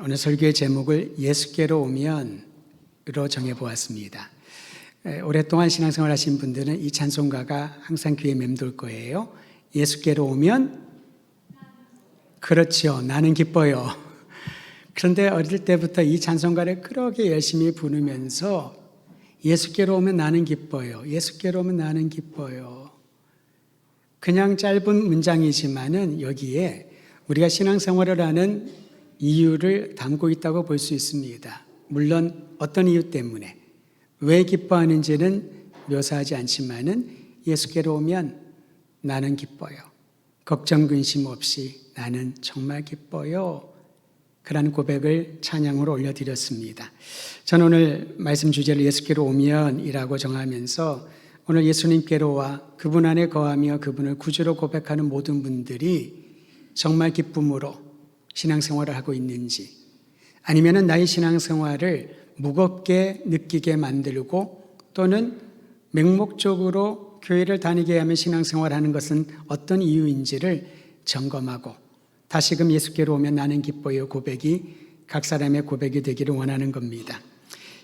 오늘 설교의 제목을 예수께로 오면으로 정해보았습니다. 오랫동안 신앙생활 하신 분들은 이 찬송가가 항상 귀에 맴돌 거예요. 예수께로 오면 그렇죠. 나는 기뻐요. 그런데 어릴 때부터 이 찬송가를 그렇게 열심히 부르면서 예수께로 오면 나는 기뻐요. 예수께로 오면 나는 기뻐요. 그냥 짧은 문장이지만은 여기에 우리가 신앙생활을 하는 이유를 담고 있다고 볼 수 있습니다. 물론 어떤 이유 때문에 왜 기뻐하는지는 묘사하지 않지만은 예수께로 오면 나는 기뻐요. 걱정 근심 없이 나는 정말 기뻐요. 그런 고백을 찬양으로 올려드렸습니다. 저는 오늘 말씀 주제를 예수께로 오면이라고 정하면서 오늘 예수님께로와 그분 안에 거하며 그분을 구주로 고백하는 모든 분들이 정말 기쁨으로 신앙생활을 하고 있는지, 아니면 나의 신앙생활을 무겁게 느끼게 만들고 또는 맹목적으로 교회를 다니게 하면 신앙생활을 하는 것은 어떤 이유인지를 점검하고 다시금 예수께로 오면 나는 기뻐요 고백이 각 사람의 고백이 되기를 원하는 겁니다.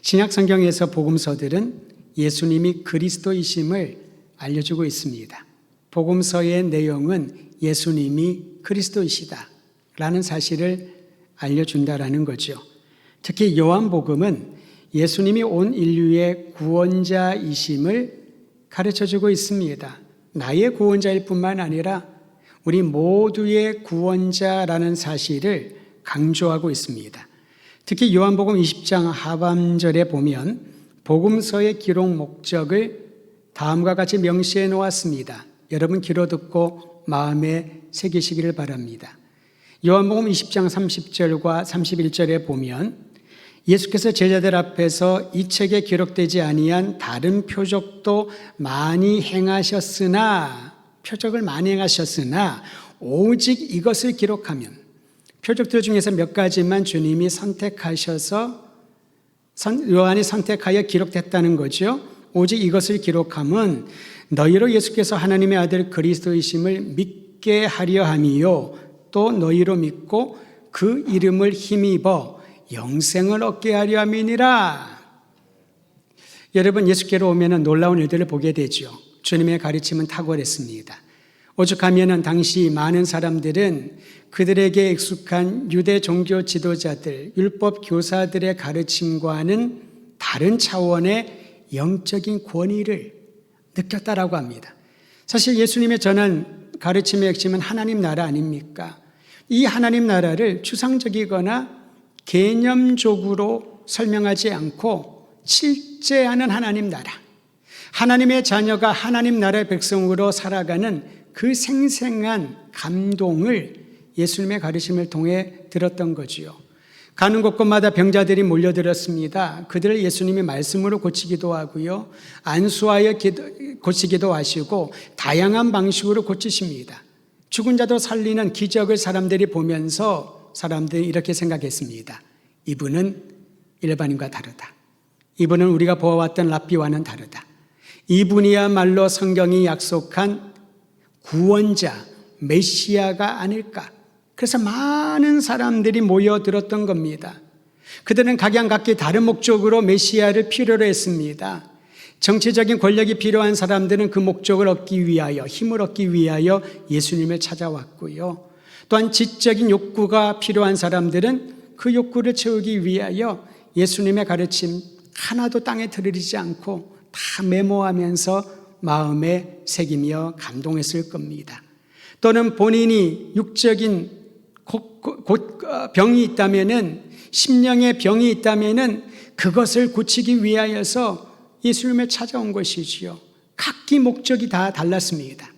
신약 성경에서 복음서들은 예수님이 그리스도이심을 알려주고 있습니다. 복음서의 내용은 예수님이 그리스도이시다 라는 사실을 알려준다라는 거죠. 특히 요한복음은 예수님이 온 인류의 구원자이심을 가르쳐주고 있습니다. 나의 구원자일 뿐만 아니라 우리 모두의 구원자라는 사실을 강조하고 있습니다. 특히 요한복음 20장 하반절에 보면 복음서의 기록 목적을 다음과 같이 명시해 놓았습니다. 여러분 귀로 듣고 마음에 새기시기를 바랍니다. 요한복음 20장 30절과 31절에 보면 예수께서 제자들 앞에서 이 책에 기록되지 아니한 다른 표적도 많이 행하셨으나, 표적을 많이 행하셨으나 오직 이것을 기록하면, 표적들 중에서 몇 가지만 주님이 선택하셔서 요한이 선택하여 기록됐다는 거죠. 오직 이것을 기록하면 너희로 예수께서 하나님의 아들 그리스도이심을 믿게 하려 함이요 또 너희로 믿고 그 이름을 힘입어 영생을 얻게 하려 함이니라. 여러분 예수께로 오면 놀라운 일들을 보게 되죠. 주님의 가르침은 탁월했습니다. 오죽하면 당시 많은 사람들은 그들에게 익숙한 유대 종교 지도자들, 율법 교사들의 가르침과는 다른 차원의 영적인 권위를 느꼈다라고 합니다. 사실 예수님의 전한 가르침의 핵심은 하나님 나라 아닙니까? 이 하나님 나라를 추상적이거나 개념적으로 설명하지 않고 실제하는 하나님 나라, 하나님의 자녀가 하나님 나라의 백성으로 살아가는 그 생생한 감동을 예수님의 가르침을 통해 들었던 거지요. 가는 곳곳마다 병자들이 몰려들었습니다. 그들을 예수님이 말씀으로 고치기도 하고요, 안수하여 고치기도 하시고 다양한 방식으로 고치십니다. 죽은 자도 살리는 기적을 사람들이 보면서 사람들이 이렇게 생각했습니다. 이분은 일반인과 다르다. 이분은 우리가 보아왔던 랍비와는 다르다. 이분이야말로 성경이 약속한 구원자, 메시아가 아닐까. 그래서 많은 사람들이 모여들었던 겁니다. 그들은 각양각기 다른 목적으로 메시아를 필요로 했습니다. 정치적인 권력이 필요한 사람들은 그 목적을 얻기 위하여, 힘을 얻기 위하여 예수님을 찾아왔고요. 또한 지적인 욕구가 필요한 사람들은 그 욕구를 채우기 위하여 예수님의 가르침 하나도 땅에 들이지 않고 다 메모하면서 마음에 새기며 감동했을 겁니다. 또는 본인이 육적인 병이 있다면은, 심령의 병이 있다면은 그것을 고치기 위하여서 예수님을 찾아온 것이지요. 각기 목적이 다 달랐습니다.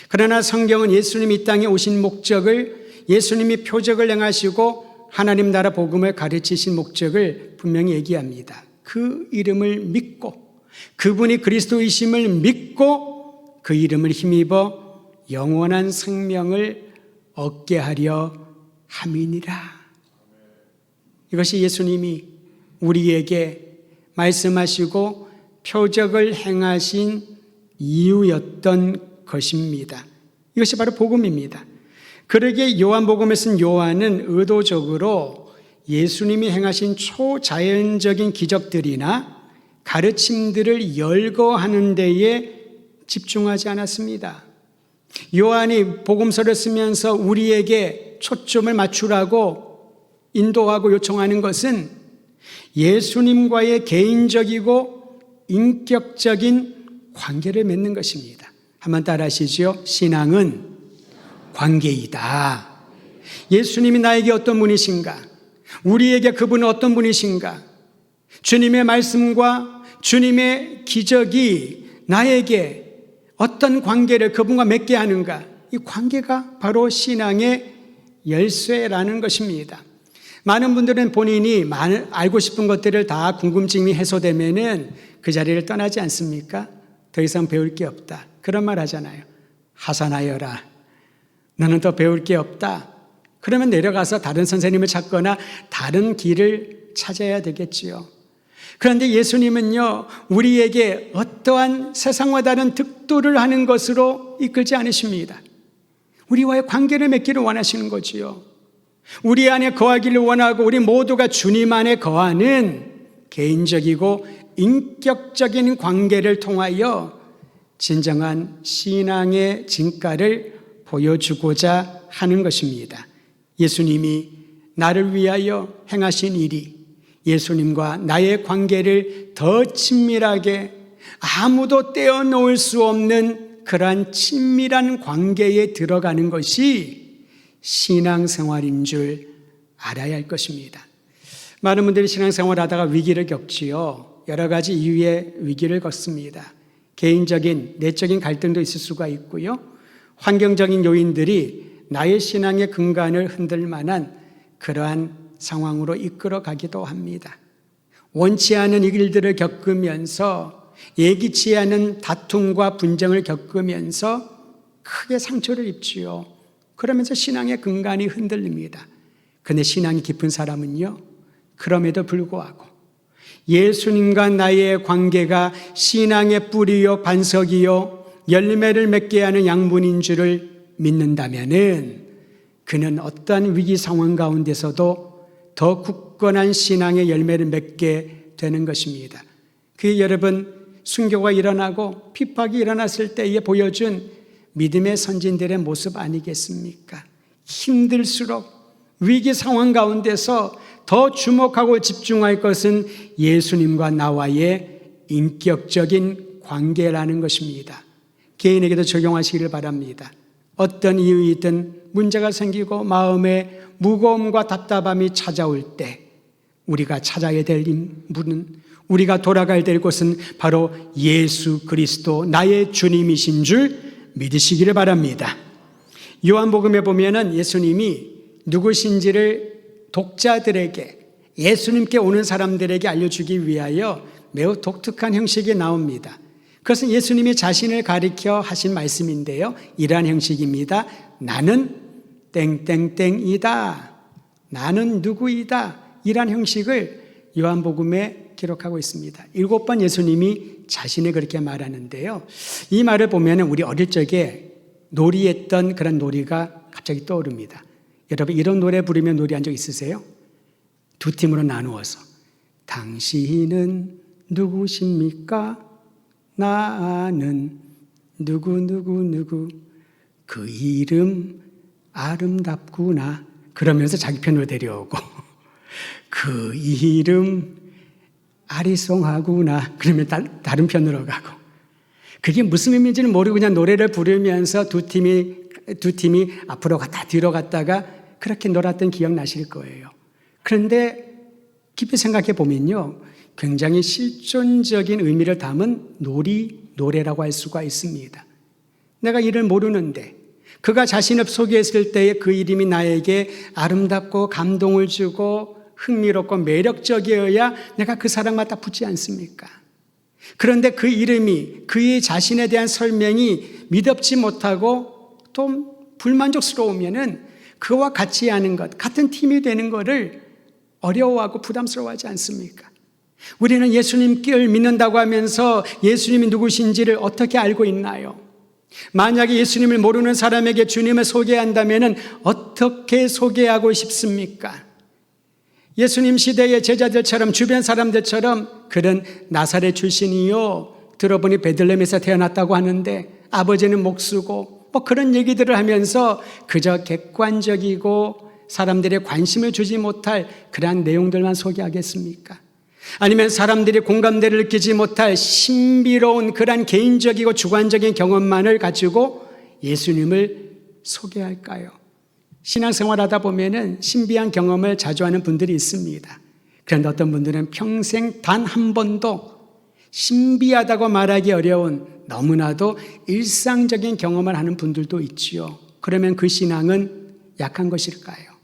그러나 성경은 예수님이 이 땅에 오신 목적을, 예수님이 표적을 행하시고 하나님 나라 복음을 가르치신 목적을 분명히 얘기합니다. 그 이름을 믿고, 그분이 그리스도이심을 믿고 그 이름을 힘입어 영원한 생명을 얻게 하려 함이니라. 이것이 예수님이 우리에게 말씀하시고 표적을 행하신 이유였던 것입니다. 이것이 바로 복음입니다. 그러기에 요한복음에 쓴 요한은 의도적으로 예수님이 행하신 초자연적인 기적들이나 가르침들을 열거하는 데에 집중하지 않았습니다. 요한이 복음서를 쓰면서 우리에게 초점을 맞추라고 인도하고 요청하는 것은 예수님과의 개인적이고 인격적인 관계를 맺는 것입니다. 한번 따라하시죠. 신앙은 관계이다. 예수님이 나에게 어떤 분이신가? 우리에게 그분은 어떤 분이신가? 주님의 말씀과 주님의 기적이 나에게 어떤 관계를 그분과 맺게 하는가? 이 관계가 바로 신앙의 열쇠라는 것입니다. 많은 분들은 본인이 알고 싶은 것들을 다 궁금증이 해소되면은 그 자리를 떠나지 않습니까? 더 이상 배울 게 없다. 그런 말 하잖아요. 하산하여라. 너는 더 배울 게 없다. 그러면 내려가서 다른 선생님을 찾거나 다른 길을 찾아야 되겠지요. 그런데 예수님은요, 우리에게 어떠한 세상과 다른 득도를 하는 것으로 이끌지 않으십니다. 우리와의 관계를 맺기를 원하시는 거지요. 우리 안에 거하기를 원하고 우리 모두가 주님 안에 거하는 개인적이고 인격적인 관계를 통하여 진정한 신앙의 진가를 보여주고자 하는 것입니다. 예수님이 나를 위하여 행하신 일이 예수님과 나의 관계를 더 친밀하게 아무도 떼어놓을 수 없는 그러한 친밀한 관계에 들어가는 것이 신앙생활인 줄 알아야 할 것입니다. 많은 분들이 신앙생활을 하다가 위기를 겪지요. 여러 가지 이유의 위기를 겪습니다. 개인적인 내적인 갈등도 있을 수가 있고요. 환경적인 요인들이 나의 신앙의 근간을 흔들 만한 그러한 상황으로 이끌어 가기도 합니다. 원치 않은 일들을 겪으면서 예기치 않은 다툼과 분쟁을 겪으면서 크게 상처를 입지요. 그러면서 신앙의 근간이 흔들립니다. 그런데 신앙이 깊은 사람은요, 그럼에도 불구하고 예수님과 나의 관계가 신앙의 뿌리요 반석이요 열매를 맺게 하는 양분인 줄을 믿는다면은 그는 어떠한 위기 상황 가운데서도 더 굳건한 신앙의 열매를 맺게 되는 것입니다. 그 여러분, 순교가 일어나고 핍박이 일어났을 때에 보여준 믿음의 선진들의 모습 아니겠습니까? 힘들수록 위기 상황 가운데서 더 주목하고 집중할 것은 예수님과 나와의 인격적인 관계라는 것입니다. 개인에게도 적용하시기를 바랍니다. 어떤 이유이든 문제가 생기고 마음에 무거움과 답답함이 찾아올 때 우리가 찾아야 될 분은, 우리가 돌아가야 될 곳은 바로 예수 그리스도 나의 주님이신 줄 믿으시기를 바랍니다. 요한복음에 보면은 예수님이 누구신지를 독자들에게, 예수님께 오는 사람들에게 알려주기 위하여 매우 독특한 형식이 나옵니다. 그것은 예수님이 자신을 가리켜 하신 말씀인데요. 이러한 형식입니다. 나는 땡땡땡이다. 나는 누구이다. 이러한 형식을 요한복음에 기록하고 있습니다. 7번 예수님이 자신을 그렇게 말하는데요. 이 말을 보면 우리 어릴 적에 놀이했던 그런 놀이가 갑자기 떠오릅니다. 여러분, 이런 노래 부르면 놀이한 적 있으세요? 두 팀으로 나누어서 당신은 누구십니까? 나는 누구 그 이름 아름답구나 그러면서 자기 편으로 데려오고 그 이름 아리송하구나 그러면 다른 편으로 가고, 그게 무슨 의미인지는 모르고 그냥 노래를 부르면서 두 팀이 앞으로 갔다 뒤로 갔다가 그렇게 놀았던 기억 나실 거예요. 그런데 깊이 생각해 보면요, 굉장히 실존적인 의미를 담은 노래라고 할 수가 있습니다. 내가 이를 모르는데 그가 자신을 소개했을 때에 그 이름이 나에게 아름답고 감동을 주고 흥미롭고 매력적이어야 내가 그 사람 갖다 붙지 않습니까? 그런데 그 이름이, 그의 자신에 대한 설명이 미덥지 못하고 또 불만족스러우면은 그와 같이 하는 것, 같은 팀이 되는 것을 어려워하고 부담스러워하지 않습니까? 우리는 예수님을 믿는다고 하면서 예수님이 누구신지를 어떻게 알고 있나요? 만약에 예수님을 모르는 사람에게 주님을 소개한다면 어떻게 소개하고 싶습니까? 예수님 시대의 제자들처럼 주변 사람들처럼 그런 나사렛 출신이요, 들어보니 베들레헴에서 태어났다고 하는데 아버지는 목수고 뭐 그런 얘기들을 하면서 그저 객관적이고 사람들의 관심을 주지 못할 그러한 내용들만 소개하겠습니까? 아니면 사람들이 공감대를 느끼지 못할 신비로운 그러한 개인적이고 주관적인 경험만을 가지고 예수님을 소개할까요? 신앙생활하다 보면은 신비한 경험을 자주 하는 분들이 있습니다. 그런데 어떤 분들은 평생 단 한 번도 신비하다고 말하기 어려운 너무나도 일상적인 경험을 하는 분들도 있지요. 그러면 그 신앙은 약한 것일까요?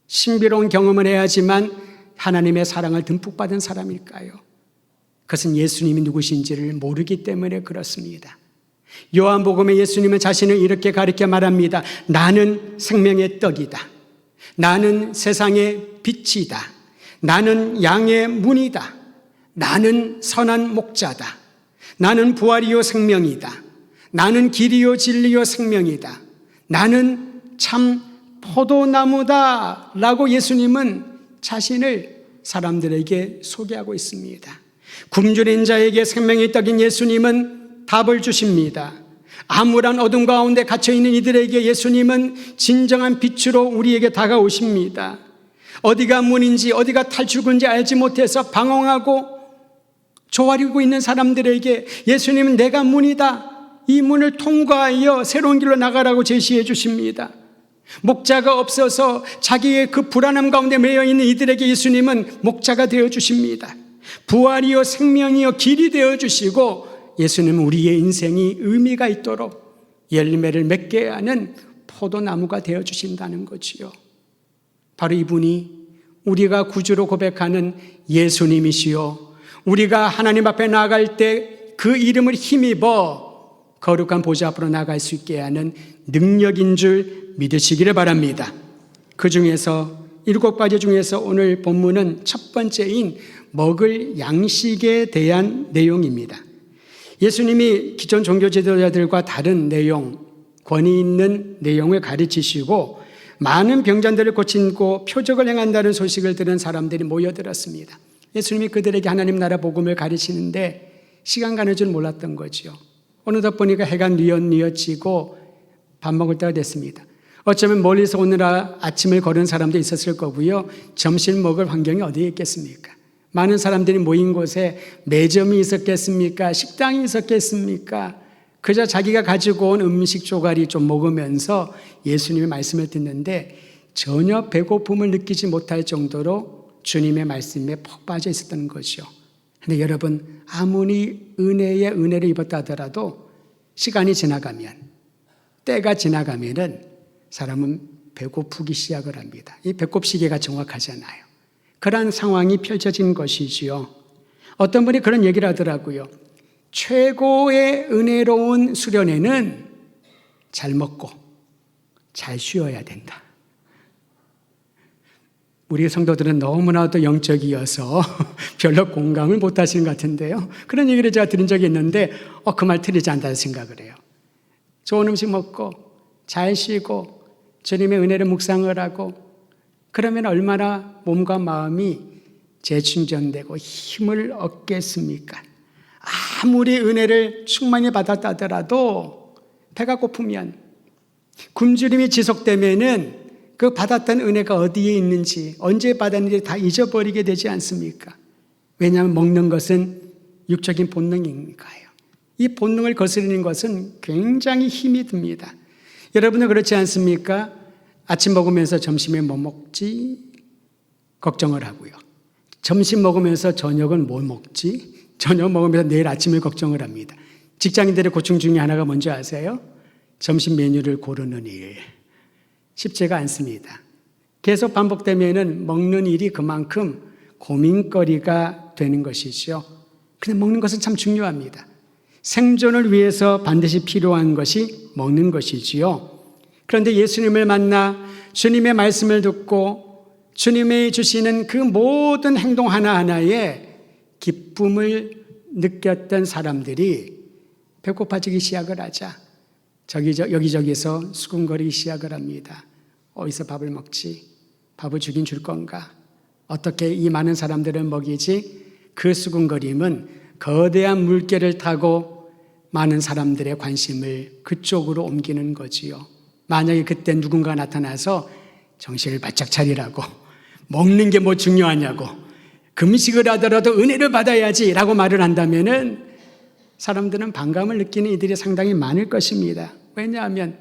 신비로운 경험을 해야지만 하나님의 사랑을 듬뿍 받은 사람일까요? 그것은 예수님이 누구신지를 모르기 때문에 그렇습니다. 요한복음에 예수님은 자신을 이렇게 가르쳐 말합니다. 나는 생명의 떡이다. 나는 세상의 빛이다. 나는 양의 문이다. 나는 선한 목자다. 나는 부활이요 생명이다. 나는 길이요 진리요 생명이다. 나는 참 포도나무다 라고 예수님은 자신을 사람들에게 소개하고 있습니다. 굶주린 자에게 생명의 떡인 예수님은 답을 주십니다. 암울한 어둠 가운데 갇혀있는 이들에게 예수님은 진정한 빛으로 우리에게 다가오십니다. 어디가 문인지 어디가 탈출구인지 알지 못해서 방황하고 조아리고 있는 사람들에게 예수님은 내가 문이다. 이 문을 통과하여 새로운 길로 나가라고 제시해 주십니다. 목자가 없어서 자기의 그 불안함 가운데 매여 있는 이들에게 예수님은 목자가 되어 주십니다. 부활이요 생명이요 길이 되어 주시고 예수님은 우리의 인생이 의미가 있도록 열매를 맺게 하는 포도나무가 되어 주신다는 거지요. 바로 이분이 우리가 구주로 고백하는 예수님이시요, 우리가 하나님 앞에 나아갈 때 그 이름을 힘입어 거룩한 보좌 앞으로 나아갈 수 있게 하는 능력인 줄 믿으시기를 바랍니다. 그 중에서 7가지 중에서 오늘 본문은 첫 번째인 먹을 양식에 대한 내용입니다. 예수님이 기존 종교 지도자들과 다른 내용, 권위 있는 내용을 가르치시고 많은 병자들을 고치고 표적을 행한다는 소식을 들은 사람들이 모여들었습니다. 예수님이 그들에게 하나님 나라 복음을 가르치는데 시간 가는 줄 몰랐던 거죠. 어느덧 보니까 해가 뉘엿뉘엿지고 밥 먹을 때가 됐습니다. 어쩌면 멀리서 오느라 아침을 걸은 사람도 있었을 거고요. 점심 먹을 환경이 어디에 있겠습니까? 많은 사람들이 모인 곳에 매점이 있었겠습니까? 식당이 있었겠습니까? 그저 자기가 가지고 온 음식 조각이 좀 먹으면서 예수님의 말씀을 듣는데 전혀 배고픔을 느끼지 못할 정도로 주님의 말씀에 푹 빠져 있었던 거죠. 그런데 여러분, 아무리 은혜에 은혜를 입었다 하더라도 시간이 지나가면, 때가 지나가면은 사람은 배고프기 시작을 합니다. 이 배꼽 시계가 정확하잖아요. 그러한 상황이 펼쳐진 것이지요. 어떤 분이 그런 얘기를 하더라고요. 최고의 은혜로운 수련회는 잘 먹고 잘 쉬어야 된다. 우리 성도들은 너무나도 영적이어서 별로 공감을 못 하시는 것 같은데요. 그런 얘기를 제가 들은 적이 있는데 그 말 틀리지 않다는 생각을 해요. 좋은 음식 먹고 잘 쉬고 주님의 은혜를 묵상을 하고 그러면 얼마나 몸과 마음이 재충전되고 힘을 얻겠습니까? 아무리 은혜를 충만히 받았다 하더라도 배가 고프면, 굶주림이 지속되면은 그 받았던 은혜가 어디에 있는지, 언제 받았는지 다 잊어버리게 되지 않습니까? 왜냐하면 먹는 것은 육적인 본능이니까요. 이 본능을 거스르는 것은 굉장히 힘이 듭니다. 여러분은 그렇지 않습니까? 아침 먹으면서 점심에 뭐 먹지? 걱정을 하고요. 점심 먹으면서 저녁은 뭐 먹지? 저녁 먹으면서 내일 아침을 걱정을 합니다. 직장인들의 고충 중에 하나가 뭔지 아세요? 점심 메뉴를 고르는 일. 쉽지가 않습니다. 계속 반복되면은 먹는 일이 그만큼 고민거리가 되는 것이죠. 근데 먹는 것은 참 중요합니다. 생존을 위해서 반드시 필요한 것이 먹는 것이지요. 그런데 예수님을 만나 주님의 말씀을 듣고 주님이 주시는 그 모든 행동 하나하나에 기쁨을 느꼈던 사람들이 배고파지기 시작을 하자 여기저기서 수군거리기 시작을 합니다. 어디서 밥을 먹지? 밥을 주긴 줄 건가? 어떻게 이 많은 사람들을 먹이지? 그 수군거림은 거대한 물개를 타고 많은 사람들의 관심을 그쪽으로 옮기는 거지요. 만약에 그때 누군가 나타나서 정신을 바짝 차리라고, 먹는 게 뭐 중요하냐고, 금식을 하더라도 은혜를 받아야지 라고 말을 한다면은 사람들은 반감을 느끼는 이들이 상당히 많을 것입니다. 왜냐하면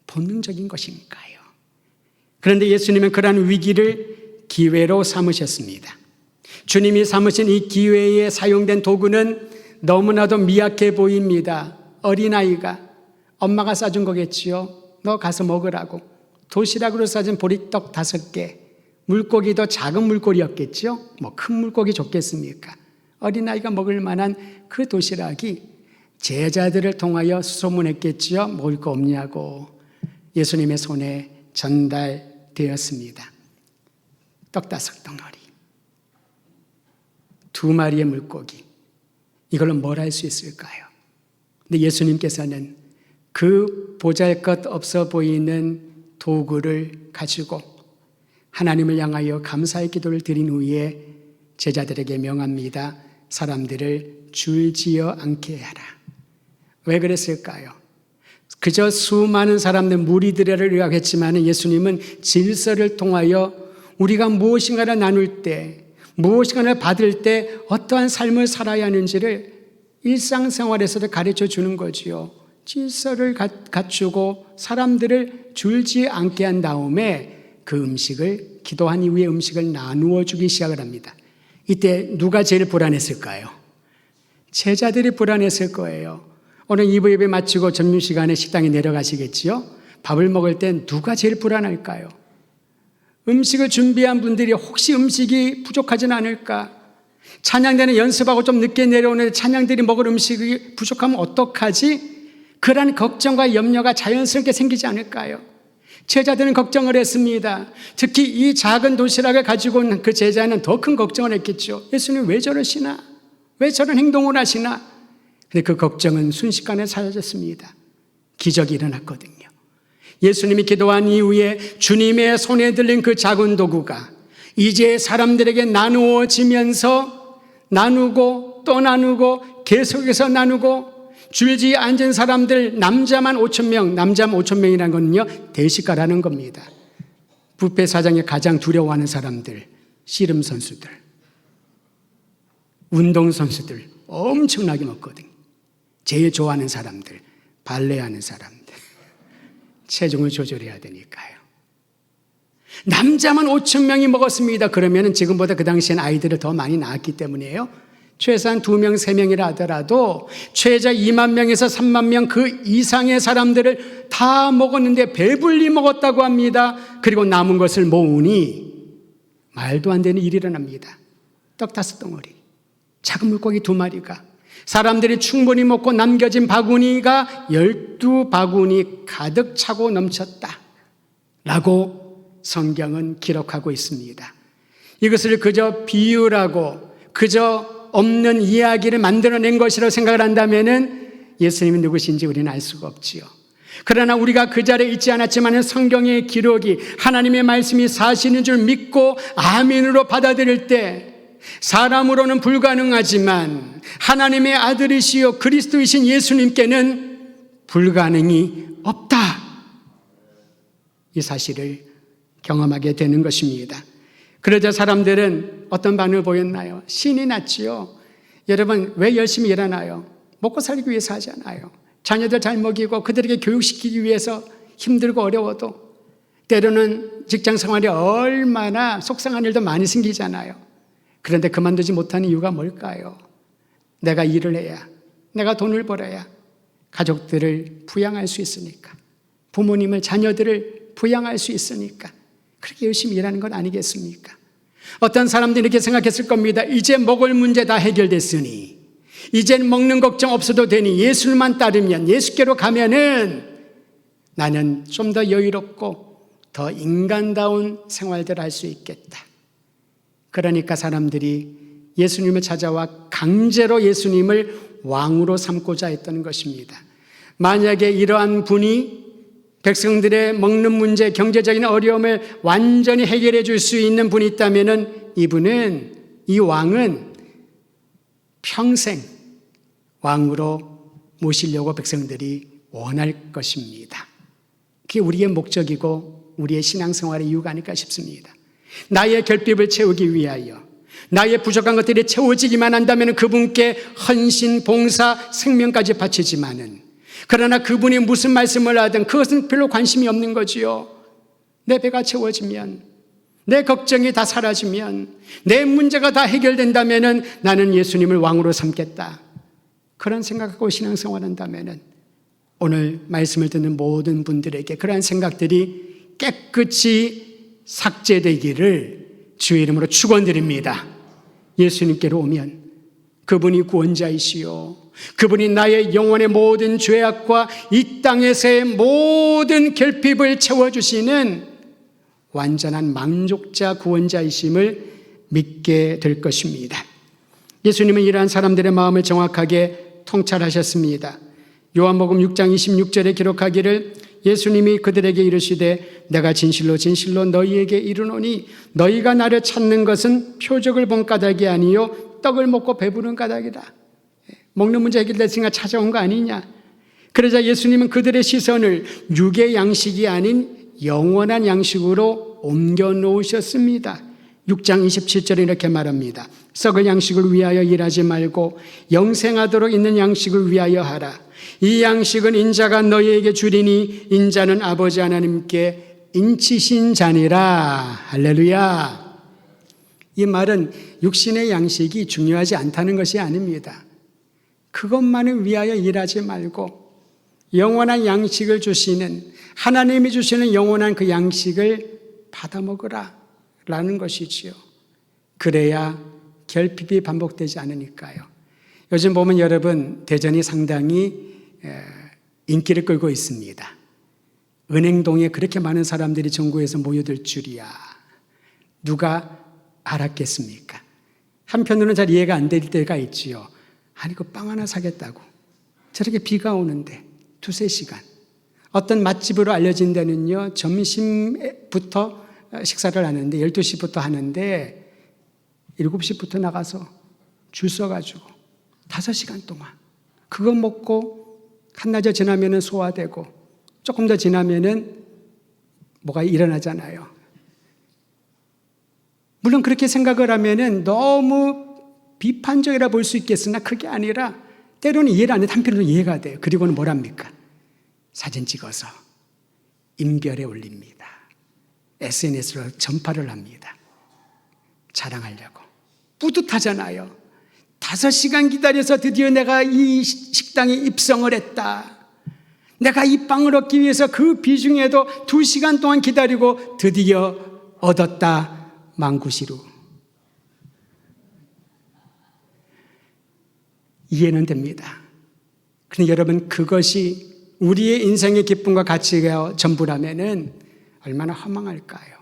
본능적인 것이니까요. 그런데 예수님은 그러한 위기를 기회로 삼으셨습니다. 주님이 삼으신 이 기회에 사용된 도구는 너무나도 미약해 보입니다. 어린아이가 엄마가 싸준 거겠지요. 너 가서 먹으라고. 도시락으로 싸준 보리떡 5개, 물고기도 작은 물고기였겠죠. 뭐 큰 물고기 좋겠습니까? 어린아이가 먹을 만한 그 도시락이 제자들을 통하여 수소문했겠지요. 먹을 거 없냐고. 예수님의 손에 전달되었습니다. 떡 5덩어리, 2마리의 물고기, 이걸로 뭘 할 수 있을까요? 근데 예수님께서는 그 보잘것 없어 보이는 도구를 가지고 하나님을 향하여 감사의 기도를 드린 후에 제자들에게 명합니다. 사람들을 줄지어 앉게 하라. 왜 그랬을까요? 그저 수많은 사람들 무리들을 의학했지만 예수님은 질서를 통하여 우리가 무엇인가를 나눌 때, 무엇인가를 받을 때 어떠한 삶을 살아야 하는지를 일상생활에서도 가르쳐 주는 거지요. 질서를 갖추고 사람들을 줄지 않게 한 다음에 그 음식을, 기도한 이후에 음식을 나누어 주기 시작을 합니다. 이때 누가 제일 불안했을까요? 제자들이 불안했을 거예요. 오늘 2부 예배 마치고 점심시간에 식당에 내려가시겠지요? 밥을 먹을 땐 누가 제일 불안할까요? 음식을 준비한 분들이 혹시 음식이 부족하진 않을까? 찬양대는 연습하고 좀 늦게 내려오는데 찬양들이 먹을 음식이 부족하면 어떡하지? 그런 걱정과 염려가 자연스럽게 생기지 않을까요? 제자들은 걱정을 했습니다. 특히 이 작은 도시락을 가지고 온 그 제자는 더 큰 걱정을 했겠죠. 예수님 왜 저러시나? 왜 저런 행동을 하시나? 근데 그 걱정은 순식간에 사라졌습니다. 기적이 일어났거든요. 예수님이 기도한 이후에 주님의 손에 들린 그 작은 도구가 이제 사람들에게 나누어지면서 나누고 또 나누고 계속해서 나누고 줄지에 앉은 사람들 남자만 5,000명, 남자만 5,000명이라는 거는요 대식가라는 겁니다. 뷔페 사장이 가장 두려워하는 사람들, 씨름 선수들, 운동 선수들 엄청나게 먹거든요. 제일 좋아하는 사람들, 발레하는 사람들, 체중을 조절해야 되니까요. 남자만 5,000명이 먹었습니다. 그러면 지금보다 그 당시엔 아이들을 더 많이 낳았기 때문이에요. 최소한 2명, 3명이라 하더라도 최저 2만 명에서 3만 명 그 이상의 사람들을 다 먹었는데 배불리 먹었다고 합니다. 그리고 남은 것을 모으니 말도 안 되는 일이 일어납니다. 떡 5덩어리, 작은 물고기 2마리가 사람들이 충분히 먹고 남겨진 바구니가 12바구니 가득 차고 넘쳤다 라고 성경은 기록하고 있습니다. 이것을 그저 비유라고 그저 없는 이야기를 만들어낸 것이라고 생각을 한다면 예수님이 누구신지 우리는 알 수가 없지요. 그러나 우리가 그 자리에 있지 않았지만 성경의 기록이 하나님의 말씀이 사실인 줄 믿고 아멘으로 받아들일 때 사람으로는 불가능하지만 하나님의 아들이시요 그리스도이신 예수님께는 불가능이 없다. 이 사실을 경험하게 되는 것입니다. 그러자 사람들은 어떤 반응을 보였나요? 신이 났지요. 여러분 왜 열심히 일하나요? 먹고 살기 위해서 하잖아요. 자녀들 잘 먹이고 그들에게 교육시키기 위해서 힘들고 어려워도 때로는 직장 생활이 얼마나 속상한 일도 많이 생기잖아요. 그런데 그만두지 못하는 이유가 뭘까요? 내가 일을 해야, 내가 돈을 벌어야 가족들을 부양할 수 있으니까, 부모님을, 자녀들을 부양할 수 있으니까 그렇게 열심히 일하는 건 아니겠습니까? 어떤 사람들이 이렇게 생각했을 겁니다. 이제 먹을 문제 다 해결됐으니 이젠 먹는 걱정 없어도 되니 예수만 따르면, 예수께로 가면은 나는 좀 더 여유롭고 더 인간다운 생활들을 할 수 있겠다. 그러니까 사람들이 예수님을 찾아와 강제로 예수님을 왕으로 삼고자 했던 것입니다. 만약에 이러한 분이 백성들의 먹는 문제, 경제적인 어려움을 완전히 해결해 줄 수 있는 분이 있다면 이 왕은 평생 왕으로 모시려고 백성들이 원할 것입니다. 그게 우리의 목적이고 우리의 신앙생활의 이유가 아닐까 싶습니다. 나의 결핍을 채우기 위하여, 나의 부족한 것들이 채워지기만 한다면 그분께 헌신, 봉사, 생명까지 바치지만은, 그러나 그분이 무슨 말씀을 하든 그것은 별로 관심이 없는 거지요. 내 배가 채워지면, 내 걱정이 다 사라지면, 내 문제가 다 해결된다면 나는 예수님을 왕으로 삼겠다. 그런 생각하고 신앙생활한다면 오늘 말씀을 듣는 모든 분들에게 그러한 생각들이 깨끗이 삭제되기를 주의 이름으로 축원드립니다. 예수님께로 오면 그분이 구원자이시요, 그분이 나의 영혼의 모든 죄악과 이 땅에서의 모든 결핍을 채워주시는 완전한 만족자 구원자이심을 믿게 될 것입니다. 예수님은 이러한 사람들의 마음을 정확하게 통찰하셨습니다. 요한복음 6장 26절에 기록하기를 예수님이 그들에게 이르시되 내가 진실로 진실로 너희에게 이르노니 너희가 나를 찾는 것은 표적을 본 까닭이 아니요 떡을 먹고 배부른 까닭이다. 먹는 문제 해결됐으니까 찾아온 거 아니냐. 그러자 예수님은 그들의 시선을 육의 양식이 아닌 영원한 양식으로 옮겨 놓으셨습니다. 6장 27절에 이렇게 말합니다. 썩을 양식을 위하여 일하지 말고 영생하도록 있는 양식을 위하여 하라. 이 양식은 인자가 너희에게 주리니 인자는 아버지 하나님께 인치신 자니라. 할렐루야. 이 말은 육신의 양식이 중요하지 않다는 것이 아닙니다. 그것만을 위하여 일하지 말고 영원한 양식을 주시는, 하나님이 주시는 영원한 그 양식을 받아 먹으라 라는 것이지요. 그래야 결핍이 반복되지 않으니까요. 요즘 보면 여러분, 대전이 상당히 인기를 끌고 있습니다. 은행동에 그렇게 많은 사람들이 전국에서 모여들 줄이야. 누가 알았겠습니까? 한편으로는 잘 이해가 안 될 때가 있지요. 아니, 그 빵 하나 사겠다고 저렇게 비가 오는데 2-3시간. 어떤 맛집으로 알려진 데는요, 점심부터 식사를 하는데 12시부터 하는데 7시부터 나가서 줄 서가지고 5시간 동안 그거 먹고 한낮에 지나면은 소화되고 조금 더 지나면은 뭐가 일어나잖아요. 물론 그렇게 생각을 하면은 너무 비판적이라 볼 수 있겠으나 그게 아니라 때로는 이해를 안 해도 한편으로는 이해가 돼요. 그리고는 뭐랍니까? 사진 찍어서 인별에 올립니다. SNS로 전파를 합니다. 자랑하려고. 뿌듯하잖아요. 5시간 기다려서 드디어 내가 이 식당에 입성을 했다. 내가 이 빵을 얻기 위해서 그 비중에도 2시간 동안 기다리고 드디어 얻었다. 망구시루. 이해는 됩니다. 그런데 여러분, 그것이 우리의 인생의 기쁨과 가치가 전부라면은 얼마나 허망할까요?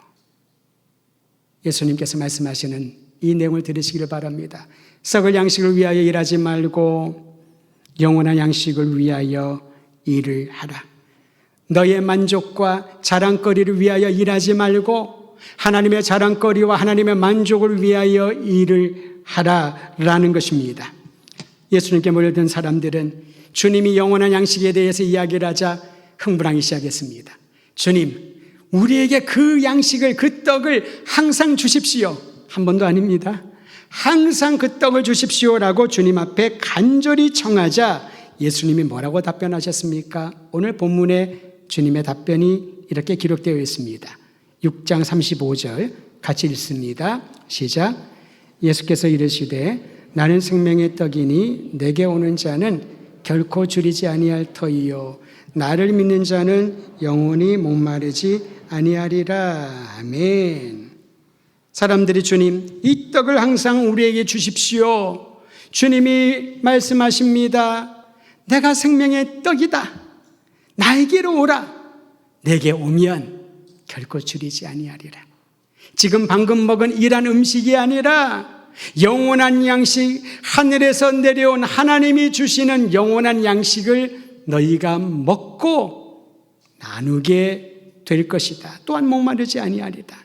예수님께서 말씀하시는 이 내용을 들으시기를 바랍니다. 썩을 양식을 위하여 일하지 말고 영원한 양식을 위하여 일을 하라. 너의 만족과 자랑거리를 위하여 일하지 말고 하나님의 자랑거리와 하나님의 만족을 위하여 일을 하라라는 것입니다. 예수님께 몰려든 사람들은 주님이 영원한 양식에 대해서 이야기를 하자 흥분하기 시작했습니다. 주님, 우리에게 그 양식을, 그 떡을 항상 주십시오. 한 번도 아닙니다. 항상 그 떡을 주십시오라고 주님 앞에 간절히 청하자 예수님이 뭐라고 답변하셨습니까? 오늘 본문에 주님의 답변이 이렇게 기록되어 있습니다. 6장 35절 같이 읽습니다. 시작. 예수께서 이르시되 나는 생명의 떡이니 내게 오는 자는 결코 줄이지 아니할 터이요 나를 믿는 자는 영원히 목마르지 아니하리라. 아멘. 사람들이 주님, 이 떡을 항상 우리에게 주십시오. 주님이 말씀하십니다. 내가 생명의 떡이다. 나에게로 오라. 내게 오면 결코 줄이지 아니하리라. 지금 방금 먹은 이란 음식이 아니라 영원한 양식, 하늘에서 내려온 하나님이 주시는 영원한 양식을 너희가 먹고 나누게 될 것이다. 또한 목마르지 아니하리다.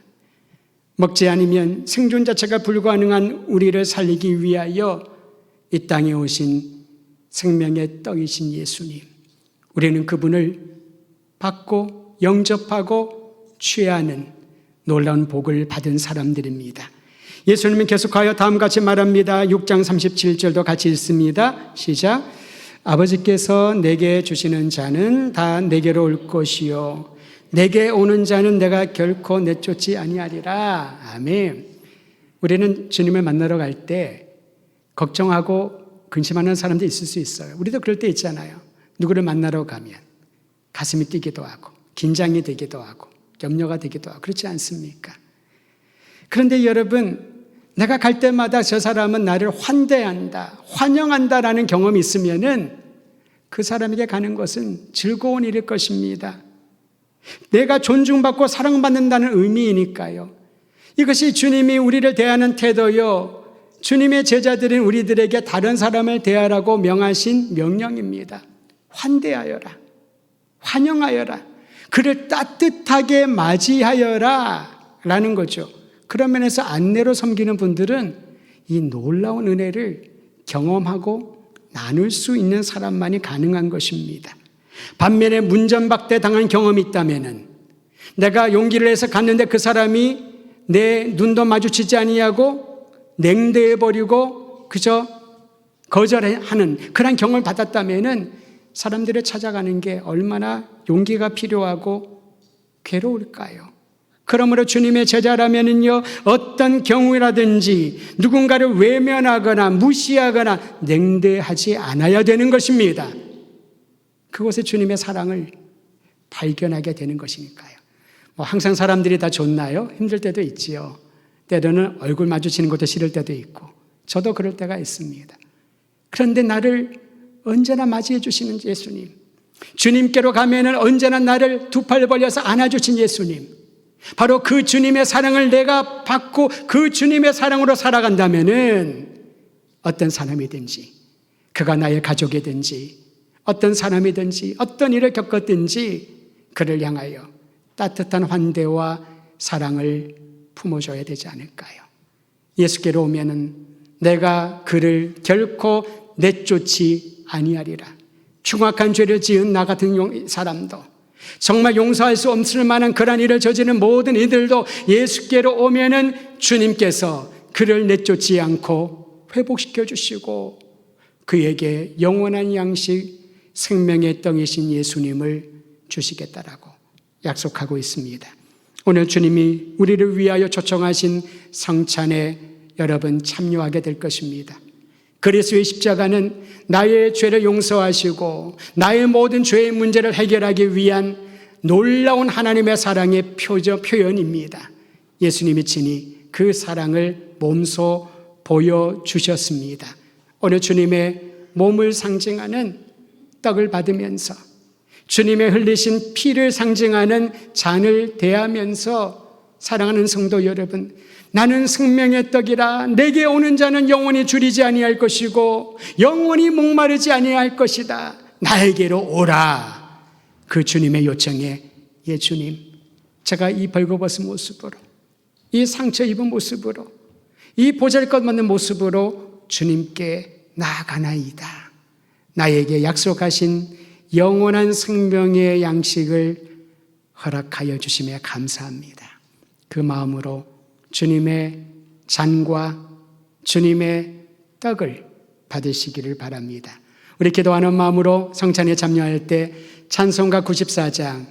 먹지 않으면 생존 자체가 불가능한 우리를 살리기 위하여 이 땅에 오신 생명의 떡이신 예수님, 우리는 그분을 받고 영접하고 취하는 놀라운 복을 받은 사람들입니다. 예수님은 계속하여 다음같이 말합니다. 6장 37절도 같이 읽습니다. 시작. 아버지께서 내게 주시는 자는 다 내게로 올 것이요 내게 오는 자는 내가 결코 내쫓지 아니하리라. 아멘. 우리는 주님을 만나러 갈 때 걱정하고 근심하는 사람도 있을 수 있어요. 우리도 그럴 때 있잖아요. 누구를 만나러 가면 가슴이 뛰기도 하고 긴장이 되기도 하고 염려가 되기도 하고 그렇지 않습니까? 그런데 여러분, 내가 갈 때마다 저 사람은 나를 환대한다, 환영한다라는 경험이 있으면은 그 사람에게 가는 것은 즐거운 일일 것입니다. 내가 존중받고 사랑받는다는 의미이니까요. 이것이 주님이 우리를 대하는 태도요, 주님의 제자들인 우리들에게 다른 사람을 대하라고 명하신 명령입니다. 환대하여라, 환영하여라, 그를 따뜻하게 맞이하여라 라는 거죠. 그런 면에서 안내로 섬기는 분들은 이 놀라운 은혜를 경험하고 나눌 수 있는 사람만이 가능한 것입니다. 반면에 문전박대 당한 경험이 있다면은, 내가 용기를 내서 갔는데 그 사람이 내 눈도 마주치지 아니하고 냉대해버리고 그저 거절하는 그런 경험을 받았다면은 사람들을 찾아가는 게 얼마나 용기가 필요하고 괴로울까요? 그러므로 주님의 제자라면은요, 어떤 경우라든지 누군가를 외면하거나 무시하거나 냉대하지 않아야 되는 것입니다. 그곳에 주님의 사랑을 발견하게 되는 것이니까요. 항상 사람들이 다 좋나요? 힘들 때도 있지요. 때로는 얼굴 마주치는 것도 싫을 때도 있고, 저도 그럴 때가 있습니다. 그런데 나를 언제나 맞이해 주시는 예수님, 주님께로 가면은 언제나 나를 두 팔 벌려서 안아주신 예수님, 바로 그 주님의 사랑을 내가 받고 그 주님의 사랑으로 살아간다면은 어떤 사람이든지, 그가 나의 가족이든지 어떤 사람이든지 어떤 일을 겪었든지 그를 향하여 따뜻한 환대와 사랑을 품어줘야 되지 않을까요? 예수께로 오면은 내가 그를 결코 내쫓지 아니하리라. 흉악한 죄를 지은 나 같은 사람도, 정말 용서할 수 없을 만한 그런 일을 저지른 모든 이들도 예수께로 오면은 주님께서 그를 내쫓지 않고 회복시켜 주시고 그에게 영원한 양식, 생명의 떡이신 예수님을 주시겠다라고 약속하고 있습니다. 오늘 주님이 우리를 위하여 초청하신 성찬에 여러분 참여하게 될 것입니다. 그리스도의 십자가는 나의 죄를 용서하시고 나의 모든 죄의 문제를 해결하기 위한 놀라운 하나님의 사랑의 표현입니다. 예수님이 친히 그 사랑을 몸소 보여주셨습니다. 오늘 주님의 몸을 상징하는 떡을 받으면서 주님의 흘리신 피를 상징하는 잔을 대하면서, 사랑하는 성도 여러분, 나는 생명의 떡이라 내게 오는 자는 영원히 줄이지 아니할 것이고 영원히 목마르지 아니할 것이다. 나에게로 오라. 그 주님의 요청에, 예 주님, 제가 이 벌거벗은 모습으로, 이 상처 입은 모습으로, 이 보잘것없는 모습으로 주님께 나아가나이다. 나에게 약속하신 영원한 생명의 양식을 허락하여 주심에 감사합니다. 그 마음으로 주님의 잔과 주님의 떡을 받으시기를 바랍니다. 우리 기도하는 마음으로 성찬에 참여할 때 찬송가 94장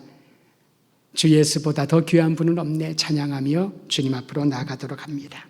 주 예수보다 더 귀한 분은 없네 찬양하며 주님 앞으로 나아가도록 합니다.